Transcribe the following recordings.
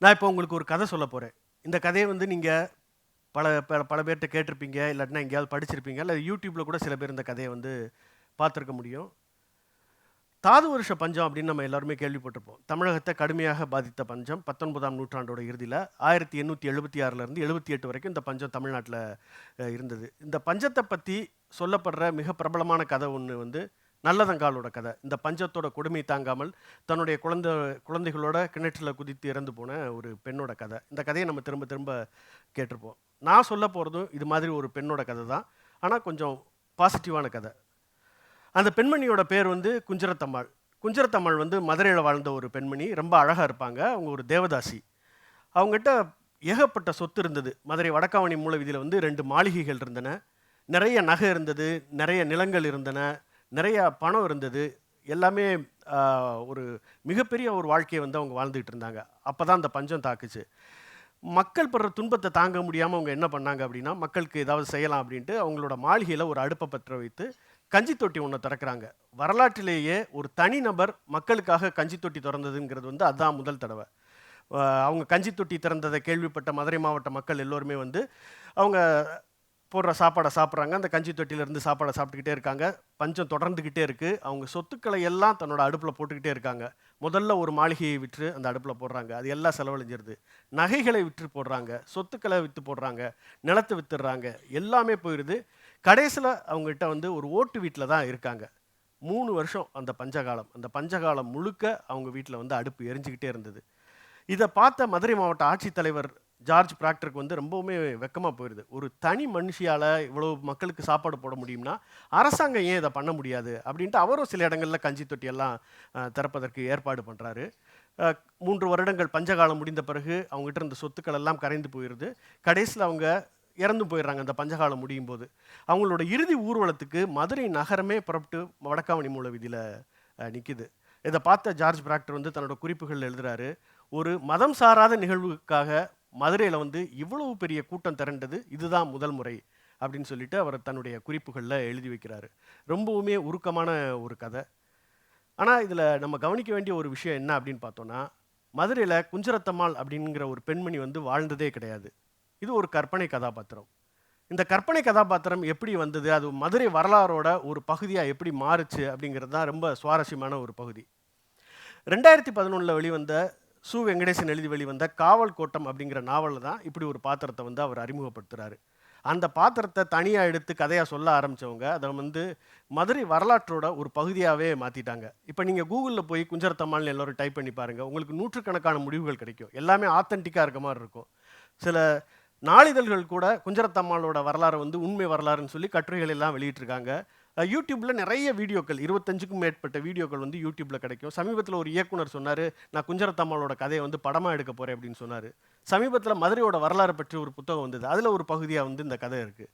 நான் இப்போ உங்களுக்கு ஒரு கதை சொல்ல போகிறேன். இந்த கதையை வந்து நீங்கள் பல பல பல பேர்கிட்ட கேட்டிருப்பீங்க, இல்லாட்டினா எங்கேயாவது படிச்சிருப்பீங்க, இல்லை யூடியூப்பில் கூட சில பேர் இந்த கதையை வந்து பார்த்துருக்க முடியும். தாது வருஷ பஞ்சம் அப்படின்னு நம்ம எல்லாருமே கேள்விப்பட்டிருப்போம். தமிழகத்தை கடுமையாக பாதித்த பஞ்சம் 19ஆம் நூற்றாண்டோட இறுதியில் 1876லேருந்து 78 வரைக்கும் இந்த பஞ்சம் தமிழ்நாட்டில் இருந்தது. இந்த பஞ்சத்தை பற்றி சொல்லப்படுற மிக பிரபலமான கதை ஒன்று வந்து நல்லதங்காலோட கதை. இந்த பஞ்சத்தோட கொடுமை தாங்காமல் தன்னுடைய குழந்தைகளோட கிணற்றில் குதித்து இறந்து போன ஒரு பெண்ணோட கதை. இந்த கதையை நம்ம திரும்ப திரும்ப கேட்டிருப்போம். நான் சொல்ல போகிறதும் இது மாதிரி ஒரு பெண்ணோட கதை தான். ஆனால் கொஞ்சம் பாசிட்டிவான கதை. அந்த பெண்மணியோட பேர் வந்து குஞ்சரத்தம்மாள். குஞ்சரத்தம்மாள் வந்து மதுரையில் வாழ்ந்த ஒரு பெண்மணி. ரொம்ப அழகாக இருப்பாங்க. அவங்க ஒரு தேவதாசி. அவங்ககிட்ட ஏகப்பட்ட சொத்து இருந்தது. மதுரை வடக்காவணி மூல வீதியில் வந்து 2 மாளிகைகள் இருந்தன, நிறைய நகை இருந்தது, நிறைய நிலங்கள் இருந்தன, நிறைய பணம் இருந்தது. எல்லாமே ஒரு மிகப்பெரிய ஒரு வாழ்க்கையை வந்து அவங்க வாழ்ந்துகிட்டு இருந்தாங்க. அப்போ தான் அந்த பஞ்சம் தாக்குச்சு. மக்கள் படுற துன்பத்தை தாங்க முடியாமல் அவங்க என்ன பண்ணாங்க அப்படின்னா, மக்களுக்கு ஏதாவது செய்யலாம் அப்படின்ட்டு அவங்களோட மாளிகையில் ஒரு அடுப்பை பற்ற வைத்து கஞ்சி தொட்டி ஒன்று திறக்கிறாங்க. வரலாற்றிலேயே ஒரு தனிநபர் மக்களுக்காக கஞ்சி தொட்டி திறந்ததுங்கிறது வந்து அதுதான் முதல் தடவை. அவங்க கஞ்சி தொட்டி திறந்ததை கேள்விப்பட்ட மதுரை மாவட்ட மக்கள் எல்லோருமே வந்து அவங்க போடுற சாப்பாடை சாப்பிட்றாங்க. அந்த கஞ்சி தொட்டியிலேருந்து சாப்பாடை சாப்பிட்டுக்கிட்டே இருக்காங்க. பஞ்சம் தொடர்ந்துக்கிட்டே இருக்குது. அவங்க சொத்துக்களை எல்லாம் தன்னோட அடுப்பில் போட்டுக்கிட்டே இருக்காங்க. முதல்ல ஒரு மாளிகையை விற்று அந்த அடுப்பில் போடுறாங்க. அது எல்லாம் செலவழிஞ்சிருது. நகைகளை விற்று போடுறாங்க, சொத்துக்களை விற்று போடுறாங்க, நிலத்தை விற்றுடுறாங்க, எல்லாமே போயிடுது. கடைசியில் அவங்ககிட்ட வந்து ஒரு ஓட்டு வீட்டில் தான் இருக்காங்க. 3 வருஷம் அந்த பஞ்சகாலம். அந்த பஞ்சகாலம் முழுக்க அவங்க வீட்டில் வந்து அடுப்பு எரிஞ்சுக்கிட்டே இருந்தது. இதை பார்த்த மதுரை மாவட்ட ஆட்சித்தலைவர் ஜார்ஜ் பிராக்டருக்கு வந்து ரொம்பவுமே வெக்கமாக போயிடுது. ஒரு தனி மனுஷியால் இவ்வளோ மக்களுக்கு சாப்பாடு போட முடியும்னா அரசாங்கம் ஏன் இதை பண்ண முடியாது அப்படின்ட்டு அவரும் சில இடங்களில் கஞ்சி தொட்டியெல்லாம் திறப்பதற்கு ஏற்பாடு பண்ணுறாரு. 3 வருடங்கள் பஞ்சகாலம் முடிந்த பிறகு அவங்ககிட்ட இருந்த சொத்துக்கள் எல்லாம் கரைந்து போயிடுது. கடைசியில் அவங்க இறந்து போயிடுறாங்க. அந்த பஞ்சகாலம் முடியும் போது அவங்களோட இறுதி ஊர்வலத்துக்கு மதுரை நகரமே புறப்பட்டு வடக்காவணி மூல வீதியில் நிற்கிது. இதை பார்த்த ஜார்ஜ் பிராக்டர் வந்து தன்னோட குறிப்புகள் எழுதுறாரு. ஒரு மதம் சாராத நிகழ்வுக்காக மதுரையில் வந்து இவ்வளவு பெரிய கூட்டம் திரண்டது இதுதான் முதல் முறை அப்படின்னு சொல்லிட்டு அவர் தன்னுடைய குறிப்புகளில் எழுதி வைக்கிறாரு. ரொம்பவுமே உருக்கமான ஒரு கதை. ஆனால் இதில் நம்ம கவனிக்க வேண்டிய ஒரு விஷயம் என்ன அப்படின்னு பார்த்தோன்னா, மதுரையில் குஞ்சரத்தம்மாள் அப்படிங்கிற ஒரு பெண்மணி வந்து வாழ்ந்ததே கிடையாது. இது ஒரு கற்பனை கதாபாத்திரம். இந்த கற்பனை கதாபாத்திரம் எப்படி வந்தது, அது மதுரை வரலாறோட ஒரு பகுதியாக எப்படி மாறுச்சு அப்படிங்கிறது தான் ரொம்ப சுவாரஸ்யமான ஒரு பகுதி. 2011 வெளிவந்த சு. வெங்கடேசன் எழுதி வெளிவந்த காவல் கோட்டம் அப்படிங்கிற நாவலில் தான் இப்படி ஒரு பாத்திரத்தை வந்து அவர் அறிமுகப்படுத்துகிறாரு. அந்த பாத்திரத்தை தனியாக எடுத்து கதையாக சொல்ல ஆரம்பித்தவங்க அதை வந்து மதுரை வரலாற்றோட ஒரு பகுதியாகவே மாற்றிட்டாங்க. இப்போ நீங்கள் கூகுளில் போய் குஞ்சரத்தம்மாள்னு எல்லோரும் டைப் பண்ணி பாருங்கள், உங்களுக்கு நூற்றுக்கணக்கான முடிவுகள் கிடைக்கும். எல்லாமே ஆத்தென்டிக்காக இருக்க மாதிரி இருக்கும். சில நாளிதழ்கள் கூட குஞ்சரத்தம்மாளோட வரலாறு வந்து உண்மை வரலாறுன்னு சொல்லி கட்டுரைகள் எல்லாம் வெளியிட்டிருக்காங்க. யூடியூப்பில் நிறைய வீடியோக்கள் 25க்கும் மேற்பட்ட வீடியோக்கள் வந்து யூடியூப்பில் கிடைக்கும். சமீபத்தில் ஒரு இயக்குனர் சொன்னார், நான் குஞ்சரத்தம்மாளோட கதையை வந்து படமாக எடுக்க போகிறேன் அப்படின்னு சொன்னார். சமீபத்தில் மதுரையோட வரலாறு பற்றி ஒரு புத்தகம் வந்தது. அதில் ஒரு பகுதியாக வந்து இந்த கதை இருக்குது.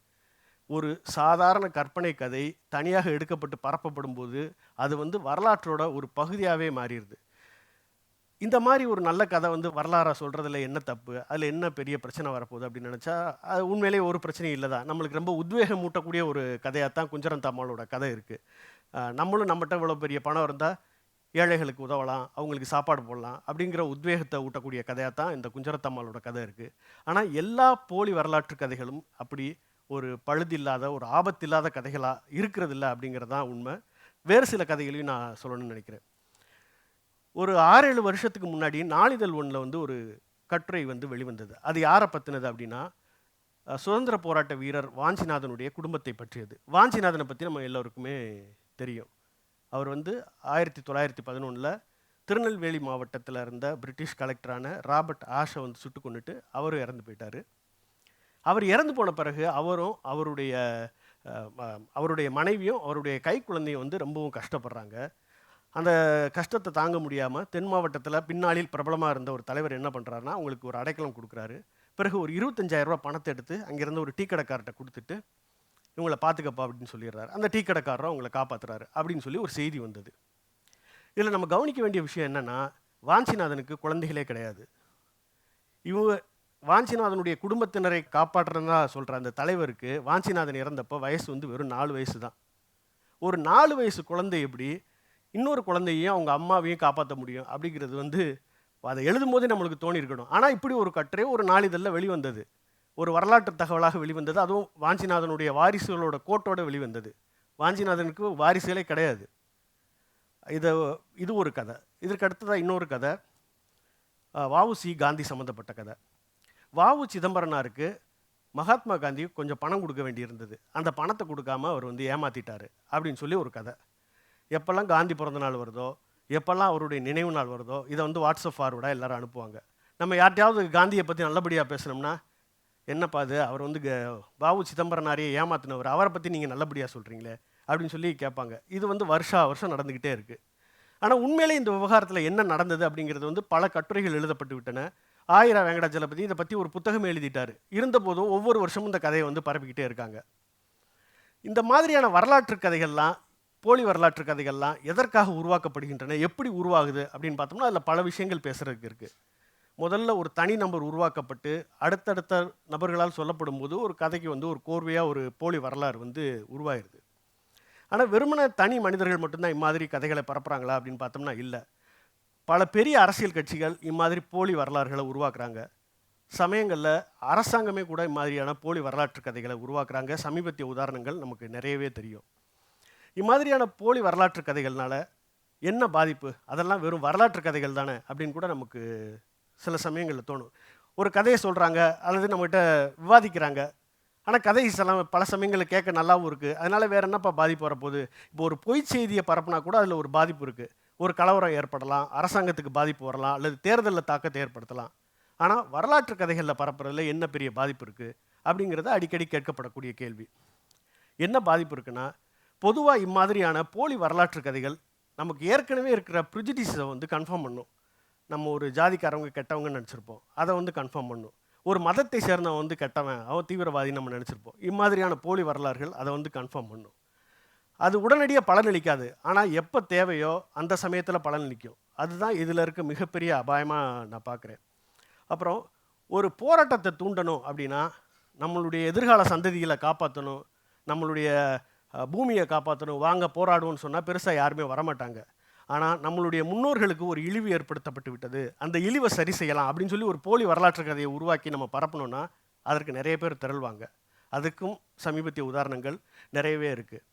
ஒரு சாதாரண கற்பனை கதை தனியாக எடுக்கப்பட்டு பரப்பப்படும் போது அது வந்து வரலாற்றோட ஒரு பகுதியாகவே மாறிடுது. இந்த மாதிரி ஒரு நல்ல கதை வந்து வரலாறாக சொல்கிறதுல என்ன தப்பு, அதில் என்ன பெரிய பிரச்சனை வரப்போகுது அப்படின்னு நினச்சா அது உண்மையிலேயே ஒரு பிரச்சனையும் இல்லை தான். நம்மளுக்கு ரொம்ப உத்வேகம் மூட்டக்கூடிய ஒரு கதையாக தான் குஞ்சரத்தம்மாளோட கதை இருக்குது. நம்மளும் நம்மகிட்ட இவ்வளோ பெரிய பணம் இருந்தால் ஏழைகளுக்கு உதவலாம், அவங்களுக்கு சாப்பாடு போடலாம் அப்படிங்கிற உத்வேகத்தை ஊட்டக்கூடிய கதையாக தான் இந்த குஞ்சரத்தம்மாளோட கதை இருக்குது. ஆனால் எல்லா போலி வரலாற்று கதைகளும் அப்படி ஒரு பழுதில்லாத ஒரு ஆபத்தில்லாத கதைகளாக இருக்கிறதில்ல அப்படிங்கிறது தான் உண்மை. வேறு சில கதைகளையும் நான் சொல்லணும்னு நினைக்கிறேன். ஒரு 6-7 வருஷத்துக்கு முன்னாடி நாளிதழ் ஒன்றில் வந்து ஒரு கட்டுரை வந்து வெளிவந்தது. அது யாரை பற்றினது அப்படின்னா, சுதந்திர போராட்ட வீரர் வாஞ்சிநாதனுடைய குடும்பத்தை பற்றியது. வாஞ்சிநாதனை பற்றி நம்ம எல்லோருக்குமே தெரியும். அவர் வந்து 1911 திருநெல்வேலி மாவட்டத்தில் இருந்த பிரிட்டிஷ் கலெக்டரான ராபர்ட் ஆஷை வந்து சுட்டு கொண்டுட்டு அவரும் இறந்து போயிட்டார். அவர் இறந்து போன பிறகு அவரும் அவருடைய மனைவியும் அவருடைய கை குழந்தையும் வந்து ரொம்பவும் கஷ்டப்படுறாங்க. அந்த கஷ்டத்தை தாங்க முடியாமல் தென் மாவட்டத்தில் பின்னாளில் பிரபலமாக இருந்த ஒரு தலைவர் என்ன பண்ணுறாருன்னா, அவங்களுக்கு ஒரு அடைக்கலம் கொடுக்குறாரு. பிறகு ஒரு 25,000 ரூபா பணத்தை எடுத்து அங்கேருந்து ஒரு டீ கடைக்கார்ட்ட கொடுத்துட்டு இவங்களை பார்த்துக்கப்பா அப்படின்னு சொல்லிடுறாரு. அந்த டீ கடைக்காரரும் அவங்களை காப்பாற்றுறாரு அப்படின்னு சொல்லி ஒரு செய்தி வந்தது. இதில் நம்ம கவனிக்க வேண்டிய விஷயம் என்னென்னா, வாஞ்சிநாதனுக்கு குழந்தைகளே கிடையாது. இவங்க வாஞ்சிநாதனுடைய குடும்பத்தினரை காப்பாற்றுறதா சொல்கிற அந்த தலைவருக்கு வாஞ்சிநாதன் இறந்தப்போ வயசு வந்து வெறும் 4 வயசு தான். ஒரு 4 வயசு குழந்தை எப்படி இன்னொரு குழந்தையும் அவங்க அம்மாவையும் காப்பாற்ற முடியும் அப்படிங்கிறது வந்து அதை எழுதும்போதே நம்மளுக்கு தோணியிருக்கணும். ஆனால் இப்படி ஒரு கட்டுரை ஒரு நாளிதழில் வெளிவந்தது, ஒரு வரலாற்று தகவலாக வெளிவந்தது, அதுவும் வாஞ்சிநாதனுடைய வாரிசுகளோட கோட்டோட வெளிவந்தது. வாஞ்சிநாதனுக்கு வாரிசுகளே கிடையாது. இது ஒரு கதை. இதற்கு அடுத்ததாக இன்னொரு கதை, வஉசி காந்தி சம்மந்தப்பட்ட கதை. வஉ சிதம்பரனாருக்கு மகாத்மா காந்தி கொஞ்சம் பணம் கொடுக்க வேண்டியிருந்தது. அந்த பணத்தை கொடுக்காம அவர் வந்து ஏமாற்றிட்டார் அப்படின்னு சொல்லி ஒரு கதை. எப்போல்லாம் காந்தி பிறந்த நாள் வருதோ, எப்போல்லாம் அவருடைய நினைவு நாள் வருதோ, இதை வந்து வாட்ஸ்அப் ஃபார்வர்டாக எல்லோரும் அனுப்புவாங்க. நம்ம யார்ட்டையாவது காந்தியை பற்றி நல்லபடியாக பேசுனோம்னா, என்னப்பா அது, அவர் வந்து வஉ சிதம்பரனாரையே ஏமாத்தினவர், அவரை பற்றி நீங்கள் நல்லபடியாக சொல்கிறீங்களே அப்படின்னு சொல்லி கேட்பாங்க. இது வந்து வருஷம் நடந்துக்கிட்டே இருக்குது. ஆனால் உண்மையிலே இந்த விவகாரத்தில் என்ன நடந்தது அப்படிங்கிறது வந்து பல கட்டுரைகள் எழுதப்பட்டு விட்டன. ஆயிரா வெங்கடாச்சலபதி இதை பற்றி ஒரு புத்தகம் எழுதிட்டார். இருந்தபோதும் ஒவ்வொரு வருஷமும் இந்த கதையை வந்து பரப்பிக்கிட்டே இருக்காங்க. இந்த மாதிரியான வரலாற்று கதைகள்லாம், போலி வரலாற்று கதைகள்லாம் எதற்காக உருவாக்கப்படுகின்றன, எப்படி உருவாகுது அப்படின்னு பார்த்தோம்னா அதில் பல விஷயங்கள் பேசுகிறதுக்கு இருக்குது. முதல்ல ஒரு தனி நபர் உருவாக்கப்பட்டு அடுத்தடுத்த நபர்களால் சொல்லப்படும் போது ஒரு கதைக்கு வந்து ஒரு கோர்வையாக ஒரு போலி வரலாறு வந்து உருவாயிருது. ஆனால் வெறுமன தனி மனிதர்கள் மட்டும்தான் இம்மாதிரி கதைகளை பரப்புகிறாங்களா அப்படின்னு பார்த்தோம்னா இல்லை. பல பெரிய அரசியல் கட்சிகள் இம்மாதிரி போலி வரலாறுகளை உருவாக்குறாங்க. சமயங்களில் அரசாங்கமே கூட இம்மாதிரியான போலி வரலாற்று கதைகளை உருவாக்குறாங்க. சமீபத்திய உதாரணங்கள் நமக்கு நிறையவே தெரியும். இம்மாதிரியான போலி வரலாற்று கதைகள்னால என்ன பாதிப்பு, அதெல்லாம் வெறும் வரலாற்று கதைகள் தானே அப்படின்னு கூட நமக்கு சில சமயங்களில் தோணும். ஒரு கதையை சொல்கிறாங்க அல்லது நம்மகிட்ட விவாதிக்கிறாங்க, ஆனால் கதை பல சமயங்களில் கேட்க நல்லாவும் இருக்குது. அதனால் வேறு என்னப்பா பாதிப்பு வரப்போகுது. இப்போ ஒரு பொய் செய்தியை பரப்புனா கூட அதில் ஒரு பாதிப்பு இருக்குது. ஒரு கலவரம் ஏற்படலாம், அரசாங்கத்துக்கு பாதிப்பு வரலாம், அல்லது தேர்தலில் தாக்கத்தை ஏற்படுத்தலாம். ஆனால் வரலாற்று கதைகளில் பரப்புறதுல என்ன பெரிய பாதிப்பு இருக்குது அப்படிங்கிறது அடிக்கடி கேட்கப்படக்கூடிய கேள்வி. என்ன பாதிப்பு இருக்குன்னா, பொதுவாக இம்மாதிரியான போலி வரலாற்று கதைகள் நமக்கு ஏற்கனவே இருக்கிற ப்ரிஜுடிஸை வந்து கன்ஃபார்ம் பண்ணும். நம்ம ஒரு ஜாதிக்காரவங்க கெட்டவங்கன்னு நினச்சிருப்போம், அதை வந்து கன்ஃபார்ம் பண்ணும். ஒரு மதத்தை சேர்ந்தவன் வந்து கெட்டவன், அவன் தீவிரவாதி நம்ம நினச்சிருப்போம். இம்மாதிரியான போலி வரலாறுகள் அதை வந்து கன்ஃபார்ம் பண்ணும். அது உடனடியாக பலனளிக்காது, ஆனால் எப்போ தேவையோ அந்த சமயத்தில் பலனளிக்கும். அதுதான் இதில் இருக்க மிகப்பெரிய அபாயமாக நான் பார்க்குறேன். அப்புறம் ஒரு போராட்டத்தை தூண்டணும் அப்படின்னா, நம்மளுடைய எதிர்கால சந்ததிகளை காப்பாற்றணும், நம்மளுடைய பூமியை காப்பாற்றணும், வாங்க போராடுவோன்னு சொன்னால் பெருசாக யாருமே வரமாட்டாங்க. ஆனால் நம்மளுடைய முன்னோர்களுக்கு ஒரு இழிவு ஏற்படுத்தப்பட்டு விட்டது, அந்த இழிவை சரி செய்யலாம் அப்படின்னு சொல்லி ஒரு போலி வரலாற்று கதையை உருவாக்கி நம்ம பரப்பணும்னா அதற்கு நிறைய பேர் திரள்வாங்க. அதுக்கும் சமீபத்திய உதாரணங்கள் நிறையவே இருக்குது.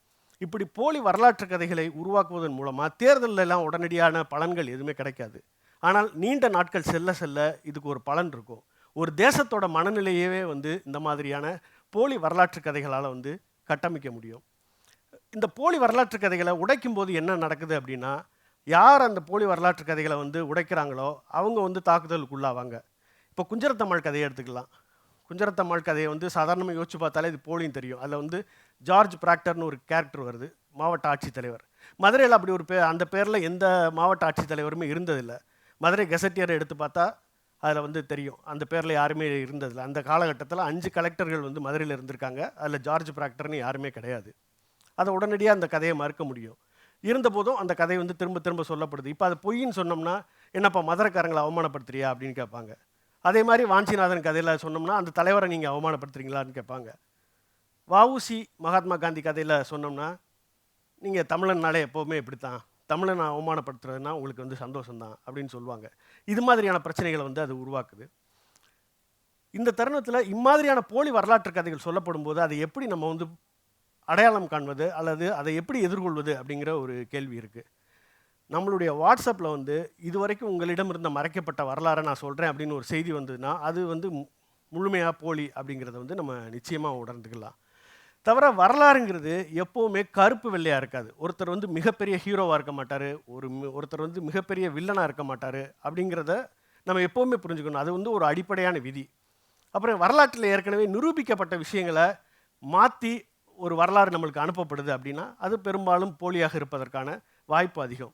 இப்படி போலி வரலாற்று கதைகளை உருவாக்குவதன் மூலமாக தேர்தலெல்லாம் உடனடியான பலன்கள் எதுவுமே கிடைக்காது. ஆனால் நீண்ட நாட்கள் செல்ல செல்ல இதுக்கு ஒரு பலன் இருக்கும். ஒரு தேசத்தோட மனநிலையவே வந்து இந்த மாதிரியான போலி வரலாற்று கதைகளால் வந்து கட்டமைக்க முடியும். இந்த போலி வரலாற்று கதைகளை உடைக்கும் போது என்ன நடக்குது அப்படின்னா, யார் அந்த போலி வரலாற்று கதைகளை வந்து உடைக்கிறாங்களோ அவங்க வந்து தாக்குதலுக்குள்ளாவாங்க. இப்போ குஞ்சரத்தம்மாள் கதையை எடுத்துக்கலாம். குஞ்சரத்தம்மாள் கதையை வந்து சாதாரணமாக யோசிச்சு பார்த்தாலே இது போலின்னு தெரியும். அதில் வந்து ஜார்ஜ் பிராக்டர்னு ஒரு கேரக்டர் வருது, மாவட்ட ஆட்சித்தலைவர். மதுரையில் அப்படி ஒரு அந்த பேரில் எந்த மாவட்ட ஆட்சித்தலைவருமே இருந்ததில்லை. மதுரை கெசட்டியரை எடுத்து பார்த்தா அதில் வந்து தெரியும், அந்த பேரில் யாருமே இருந்ததில்லை. அந்த காலகட்டத்தில் 5 கலெக்டர்கள் வந்து மதுரையில் இருந்திருக்காங்க, அதில் ஜார்ஜ் பிராக்டர்னு யாருமே கிடையாது. அதை உடனடியாக அந்த கதையை மறுக்க முடியும். இருந்தபோதும் அந்த கதை வந்து திரும்ப திரும்ப சொல்லப்படுது. இப்போ அது பொய்ன்னு சொன்னோம்னா, என்னப்பா மதுரைக்காரங்களை அவமானப்படுத்துறியா அப்படின்னு கேட்பாங்க. அதே மாதிரி வாஞ்சிநாதன் கதையில் சொன்னோம்னா, அந்த தலைவரை நீங்கள் அவமானப்படுத்துறீங்களான்னு கேட்பாங்க. வஉசி மகாத்மா காந்தி கதையில் சொன்னோம்னா, நீங்கள் தமிழன்னாலே எப்போவுமே இப்படித்தான், தமிழனை அவமானப்படுத்துறதுனா உங்களுக்கு வந்து சந்தோஷம்தான் அப்படின்னு சொல்லுவாங்க. இது மாதிரியான பிரச்சனைகளை வந்து அது உருவாக்குது. இந்த தருணத்தில் இம்மாதிரியான போலி வரலாற்று கதைகள் சொல்லப்படும் போது அதை எப்படி நம்ம வந்து அடையாளம் காண்பது அல்லது அதை எப்படி எதிர்கொள்வது அப்படிங்கிற ஒரு கேள்வி இருக்குது. நம்மளுடைய வாட்ஸ்அப்பில் வந்து இதுவரைக்கும் உங்களிடம் இருந்த மறைக்கப்பட்ட வரலாறை நான் சொல்கிறேன் அப்படின்னு ஒரு செய்தி வந்ததுன்னா அது வந்து முழுமையாக போலி அப்படிங்கிறத வந்து நம்ம நிச்சயமாக உணர்ந்துக்கலாம். தவிர வரலாறுங்கிறது எப்போவுமே கருப்பு வெள்ளையாக இருக்காது. ஒருத்தர் வந்து மிகப்பெரிய ஹீரோவாக இருக்க மாட்டார், ஒருத்தர் வந்து மிகப்பெரிய வில்லனாக இருக்க மாட்டார் அப்படிங்கிறத நம்ம எப்போவுமே புரிஞ்சுக்கணும். அது வந்து ஒரு அடிப்படையான விதி. அப்புறம் வரலாற்றில் ஏற்கனவே நிரூபிக்கப்பட்ட விஷயங்களை மாற்றி ஒரு வரலாறு நம்மளுக்கு அனுப்பப்படுது அப்படின்னா அது பெரும்பாலும் போலியாக இருப்பதற்கான வாய்ப்பு அதிகம்.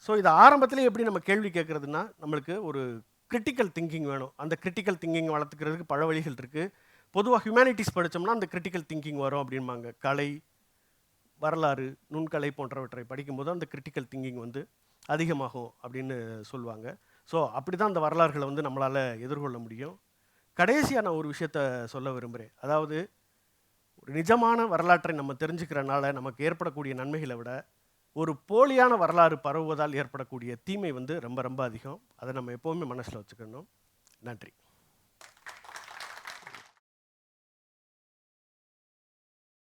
ஸோ இதை ஆரம்பத்திலே எப்படி நம்ம கேள்வி கேட்குறதுன்னா, நம்மளுக்கு ஒரு கிரிட்டிக்கல் திங்கிங் வேணும். அந்த கிரிட்டிக்கல் திங்கிங் வளர்த்துக்கிறதுக்கு பல வழிகள் இருக்குது. பொதுவாக ஹியூமனிட்டிஸ் படித்தோம்னா அந்த கிரிட்டிக்கல் திங்கிங் வரும் அப்படின்பாங்க. கலை, வரலாறு, நுண்கலை போன்றவற்றை படிக்கும்போது அந்த கிரிட்டிக்கல் திங்கிங் வந்து அதிகமாகும் அப்படின்னு சொல்லுவாங்க. ஸோ அப்படி தான் அந்த வரலாறுகளை வந்து நம்மளால் எதிர்கொள்ள முடியும். கடைசியாக நான் ஒரு விஷயத்த சொல்ல விரும்புகிறேன். அதாவது ஒரு நிஜமான வரலாற்றை நம்ம தெரிஞ்சுக்கிறனால நமக்கு ஏற்படக்கூடிய நன்மைகளை விட ஒரு போலியான வரலாறு பரவுவதால் ஏற்படக்கூடிய தீமை வந்து ரொம்ப ரொம்ப அதிகம். அதை நம்ம எப்போவுமே மனசில் வச்சுக்கணும். நன்றி.